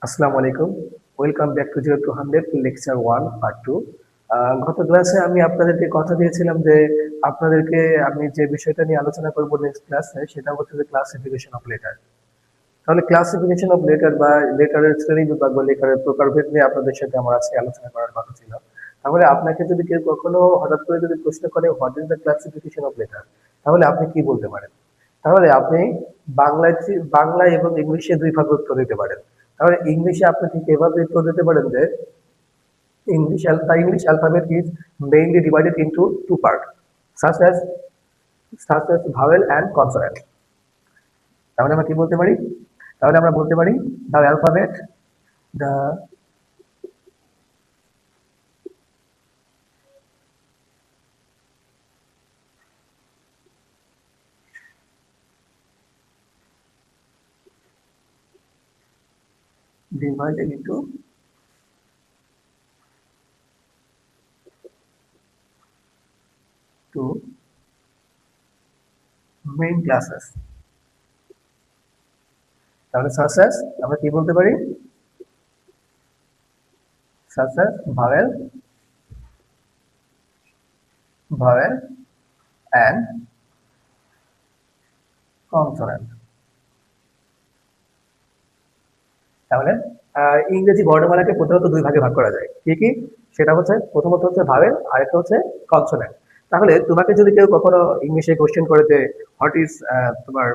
আসসালামু আলাইকুম। Welcome back to 0 to 100 lecture 1 part 2। গত ক্লাসে আমি আপনাদেরকে কথা দিয়েছিলাম যে আপনাদেরকে আমি যে বিষয়টা নিয়ে আলোচনা করব নেক্সট ক্লাসে সেটা হচ্ছে যে ক্লাসিফিকেশন অফ লেটার। তাহলে ক্লাসিফিকেশন অফ লেটার বা লেটারের শ্রেণী বিভাগ বা লেটারের প্রকারভেদ নিয়ে আপনাদের সাথে আমার আজকে আলোচনা করার কথা ছিল। তাহলে আপনাকে যদি কেউ কখনো হঠাৎ করে যদি প্রশ্ন করে what is the classification of letter, তাহলে আপনি কি বলতে পারেন? তাহলে আপনি বাংলা এবং ইংলিশে দুই ভাগে উত্তর দিতে পারেন। তাহলে ইংলিশে আপনি ঠিক এভাবে উত্তর দিতে পারেন যে the English alphabet is mainly divided into two parts, such as vowel and consonant. তাহলে আমরা কি বলতে পারি? তাহলে আমরা বলতে পারি the alphabet, the divided into two main classes. তাহলে such as আমরা কি বলতে পারি? such as vowel and consonant. তাহলে ইংরেজি বর্ণমালাকে প্রধানত দুই ভাগে ভাগ করা যায়। কি কি? সেটা হচ্ছে প্রথমত হচ্ছে ভাওয়েল, আরেকটা হচ্ছে কনসোনেন্ট। তাহলে তোমাকে যদি কেউ কখনো ইংলিশে কোশ্চেন করে যে হোয়াট ইজ তোমার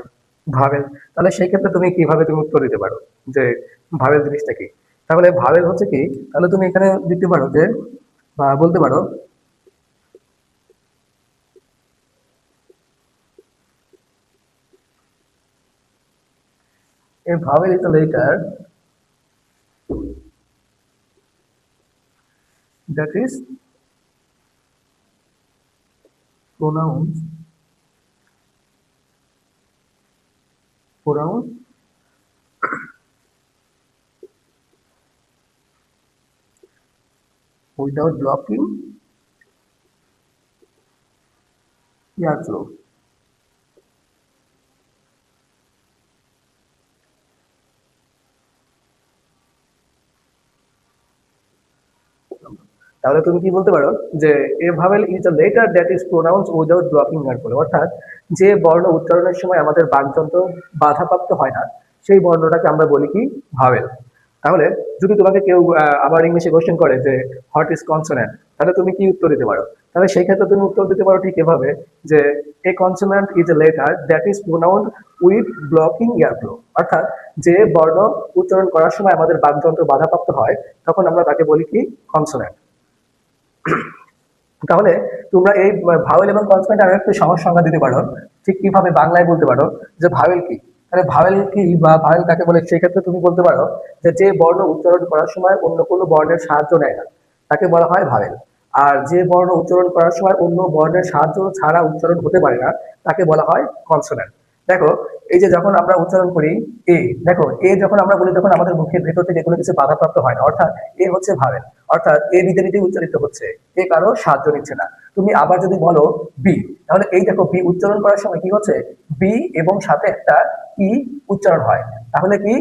ভাওয়েল, তাহলে সেই ক্ষেত্রে তুমি কিভাবে তুমি উত্তর দিতে পারো যে ভাওয়েল জিনিসটা কি? তাহলে ভাওয়েল হচ্ছে কি? তাহলে তুমি এখানে দিতে পারো যে বা বলতে পারো a vowel is a letter that is pronounced without blocking airflow. তাহলে তুমি কি বলতে পারো যে a vowel is a letter that is pronounce without blocking airflow, অর্থাৎ যে বর্ণ উচ্চারণের সময় আমাদের বাকযন্ত্র বাধাপ্রাপ্ত হয় না সেই বর্ণটাকে আমরা বলি কি ভাওয়েল। তাহলে যদি তোমাকে কেউ আবার ইংলিশে কোশ্চেন করে যে হোয়াট ইজ কনসোনেন্ট, তাহলে তুমি কি উত্তর দিতে পারো? তাহলে সেই ক্ষেত্রে তুমি উত্তর দিতে পারো ঠিক এভাবে যে a consonant is a letter that is pronounced with blocking airflow, অর্থাৎ যে বর্ণ উচ্চারণ করার সময় আমাদের বাকযন্ত্র বাধাপ্রাপ্ত হয় তখন আমরা তাকে বলি কি কনসোনেন্ট। তাহলে তোমরা এই ভাওয়েল এবং কনসোনেন্ট আরো একটু সহজ সংজ্ঞা দিতে পারো, ঠিক কিভাবে বাংলায় বলতে পারো যে ভাওয়েল কি? তাহলে ভাওয়েল কি বা ভাওয়েল কাকে বলে সেই ক্ষেত্রে তুমি বলতে পারো যে যে বর্ণ উচ্চারণ করার সময় অন্য কোনো বর্ণের সাহায্য নেয় না তাকে বলা হয় ভাওয়েল। আর যে বর্ণ উচ্চারণ করার সময় অন্য বর্ণের সাহায্য ছাড়া উচ্চারণ হতে পারে না তাকে বলা হয় কনসোনেন্ট। দেখো, এই যে যখন আমরা উচ্চারণ করি এ, দেখো এ যখন আমরা বলি তখন আমাদের মুখের ভেতর থেকে কোনো কিছু বাধাপ্রাপ্ত হয় না, অর্থাৎ এ হচ্ছে ভাওয়েল, অর্থাৎ এ নিজে নিজে উচ্চারিত হচ্ছে, এ কারো সাহায্য নিচ্ছে না। তুমি আবার যদি বলো বি, তাহলে এই দেখো বি উচ্চারণ করার সময় কি হচ্ছে, বি এবং সাথে একটা ই উচ্চারণ হয়, তাহলে কি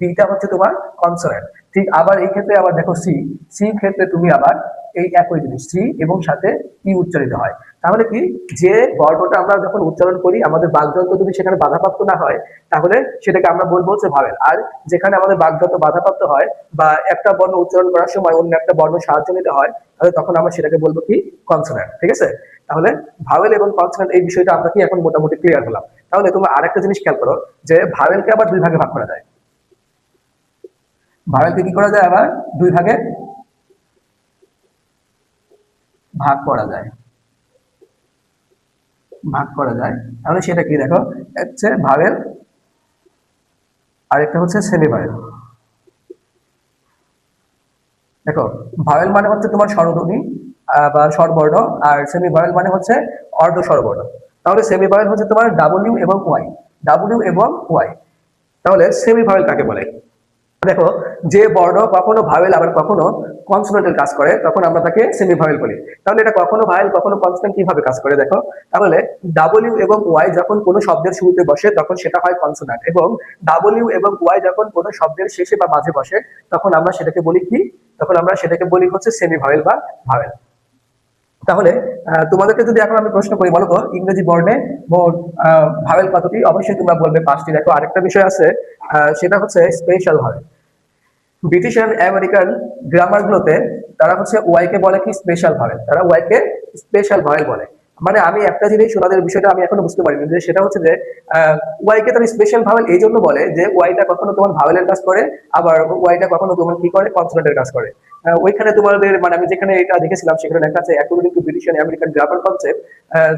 বিটা হচ্ছে তোমার কনসোনেন্ট। ঠিক আবার এই ক্ষেত্রে আবার দেখো সি, সি ক্ষেত্রে তুমি আবার এই একই জিনিস সি এবং সাথে ই উচ্চারিত হয়। তাহলে কি যে বর্ণটা আমরা যখন উচ্চারণ করি আমাদের বাকযন্ত্র যদি সেখানে বাধাপ্রাপ্ত না হয় তাহলে সেটাকে আমরা বলবো হচ্ছে ভাওয়েল। আর যেখানে আমাদের বাকযন্ত্র বাধাপ্রাপ্ত হয় বা একটা বর্ণ উচ্চারণ করার সময় অন্য একটা বর্ণ সাহায্য নিতে হয় তাহলে তখন আমরা সেটাকে বলবো কি কনসোনেন্ট। ঠিক আছে? তাহলে ভাওয়েল এবং কনসোনেন্ট এই বিষয়টা আমরা কি এখন মোটামুটি ক্লিয়ার হলাম। তাহলে তোমরা আরেকটা জিনিস খেয়াল করো যে ভাওয়েলকে আবার দুই ভাগে ভাগ করা যায়। ভাওয়েলকে কি করা যায় আবার দুই ভাগে ভাগ করা যায়, ভাগ করা যায়। তাহলে সেটা কি দেখো, হচ্ছে ভাওয়েল আর একটা হচ্ছে সেমি ভাওয়েল। দেখো, ভাওয়েল মানে হচ্ছে তোমার স্বরধ্বনি বা স্বরবর্ণ, আর সেমি ভাওয়েল মানে হচ্ছে অর্ধ স্বরবর্ণ। তাহলে সেমি ভাওয়েল হচ্ছে তোমার ডাব্লিউ এবং ওয়াই, ডাব্লিউ এবং ওয়াই। তাহলে সেমি ভাওয়েল কাকে বলে? দেখো, যে বর্ণ কখনো ভাওয়েল আবার কখনো কনসোনেন্টের কাজ করে তখন আমরা তাকে সেমি ভাওয়েল বলি। তাহলে এটা কখনো ভাওয়েল কখনো কনসোনেন্ট কিভাবে কাজ করে দেখো। তাহলে ডাব্লিউ এবং ওয়াই যখন কোনো শব্দের শুরুতে বসে তখন সেটা হয় কনসোনেন্ট, এবং ডাব্লিউ এবং ওয়াই যখন কোনো শব্দের শেষে বা মাঝে বসে তখন আমরা সেটাকে বলি কি, তখন আমরা সেটাকে বলি হচ্ছে সেমি ভাওয়েল বা ভাওয়েল। তাহলে তোমাদেরকে যদি এখন আমি প্রশ্ন করি, বলো তো ইংরেজি বর্ণে মোট ভাওয়েল কতটি? অবশ্যই তোমরা বলবে 5টি। দেখো আরেকটা বিষয় আছে, সেটা হচ্ছে special vowel. British and American grammar গুলোতে তারা হচ্ছে ওয়াই কে বলে কি স্পেশাল ভাওয়েল, তারা ওয়াই কে স্পেশাল ভাওয়েল বলে। মানে আমি একটা জিনিস ওনাদের বিষয়টা আমি এখনো বুঝতে পারিনি, যে সেটা হচ্ছে যে ওয়াই কে তারা স্পেশাল ভাওয়েল এই জন্য বলে যে ওয়াইটা কখনো তোমার ভাওয়েলের কাজ করে, আবার ওয়াইটা কখনো তোমার কি করে কনসোনেন্টের কাজ করে। ওইখানে তোমাদের মানে আমি যেখানে এটা দেখেছিলাম সেখানে লেখা আছে according to British and American grammar concept,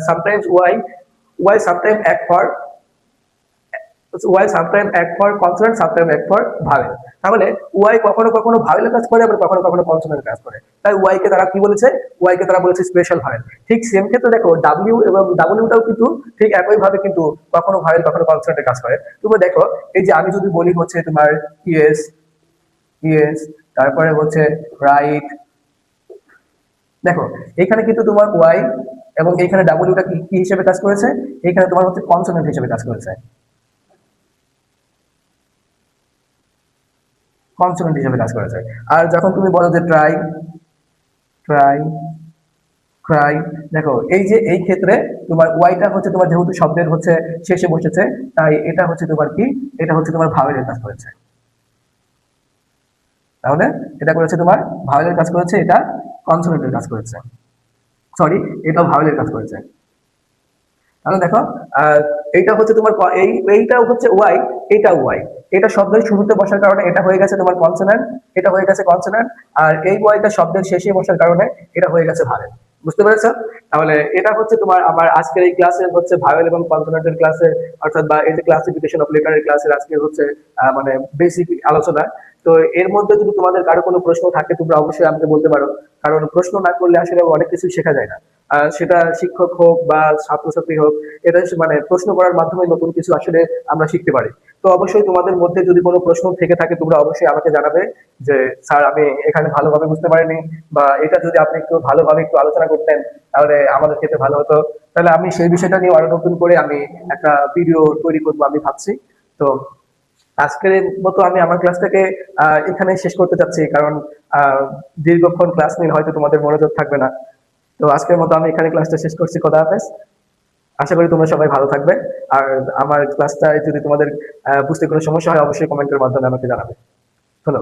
sometimes Y sometime act for Y sometime act for consonant, sometime act for vowel. তাহলে ওয়াই কখনো কখনো ভাওয়েলের কাজ করে, আবার কখনো কখনো কনসোনেন্টের কাজ করে। তাই ওয়াই কে তারা কি বলেছে, ওয়াই কে তারা বলেছে স্পেশাল ভাওয়েল। ঠিক সেম ক্ষেত্রে দেখো ডাব্লিউ এবং ডাব্লিউটাও কিন্তু ঠিক একই ভাবে কিন্তু কখনো ভাওয়েল কখনো কনসোনেন্টের কাজ করে। তুমি দেখো এই যে আমি যদি বলি হচ্ছে তোমার ইয়েস ইয়েস, তারপরে হচ্ছে রাইট, দেখো এখানে কিন্তু তোমার ওয়াই এবং এখানে ডাব্লিউটা কি কি হিসেবে কাজ করেছে, এখানে তোমার হচ্ছে কনসোনেন্ট হিসেবে কাজ করেছে, কনসোনেন্ট হিসেবে কাজ করেছে। আর যখন তুমি বলো যে ট্রাই ট্রাই ক্রাই, দেখো এই যে এই ক্ষেত্রে তোমার ওয়াইটা হচ্ছে তোমার যেহেতু শব্দের হচ্ছে শেষে বসেছে, তাই এটা হচ্ছে তোমার কি, এটা হচ্ছে তোমার ভাওয়েলের কাজ করেছে। তাহলে এটা করেছে তোমার ভাওয়েলের কাজ করেছে, এটা কনসোনেন্টের কাজ করেছে, সরি এটা ভাওয়েলের কাজ করেছে। তাহলে দেখো আহ এইটা হচ্ছে তোমার এইটাও হচ্ছে ওয়াই, এটা ওয়াই, এটা শব্দের শুরুতে বসার কারণে এটা হয়ে গেছে তোমার কনসোন্যান্ট, এটা হয়ে গেছে কনসোন্যান্ট। আর এই ওয়াইটা শব্দের শেষে বসার কারণে এটা হয়ে গেছে ভাওয়েল। বুঝতে পেরেছো? তাহলে এটা হচ্ছে তোমার আমার আজকের এই ক্লাসে হচ্ছে ভাওয়েল এবং কনসোন্যান্টের ক্লাসে, অর্থাৎ বা এই যে ক্লাসিফিকেশন অফ লেটারের ক্লাসের আজকে হচ্ছে মানে বেসিক আলোচনা। তো এর মধ্যে যদি তোমাদের কারো কোনো প্রশ্ন থাকে তোমরা অবশ্যই আমাকে বলতে পারো, কারণ প্রশ্ন না করলে আসলে অনেক কিছু শেখা যায় না। সেটা শিক্ষক হোক বা ছাত্রছাত্রী হোক, এটা মানে প্রশ্ন করার মাধ্যমে নতুন কিছু আসলে আমরা শিখতে পারি। তো অবশ্যই তোমাদের মধ্যে যদি কোনো প্রশ্ন থেকে থাকে তোমরা অবশ্যই আমাকে জানাবে যে স্যার আমি এখানে ভালোভাবে বুঝতে পারিনি, বা এটা যদি আপনি একটু ভালোভাবে একটু আলোচনা করতেন তাহলে আমাদের ক্ষেত্রে ভালো হতো। তাহলে আমি সেই বিষয়টা নিয়ে আরো নতুন করে আমি একটা ভিডিও তৈরি করবো আমি ভাবছি। তো আজকের মতো আমি আমার ক্লাসটাকে এখানে শেষ করতে চাচ্ছি, কারণ দীর্ঘক্ষণ ক্লাস নিলে হয়তো তোমাদের মনোযোগ থাকবে না। তো আজকের মতো আমি এখানে ক্লাসটা শেষ করছি। খোদা হাফেজ। আশা করি তোমরা সবাই ভালো থাকবে। আর আমার ক্লাসটা যদি তোমাদের বুঝতে কোনো সমস্যা হয় অবশ্যই কমেন্টের মাধ্যমে আমাকে জানাবে। ধন্যবাদ।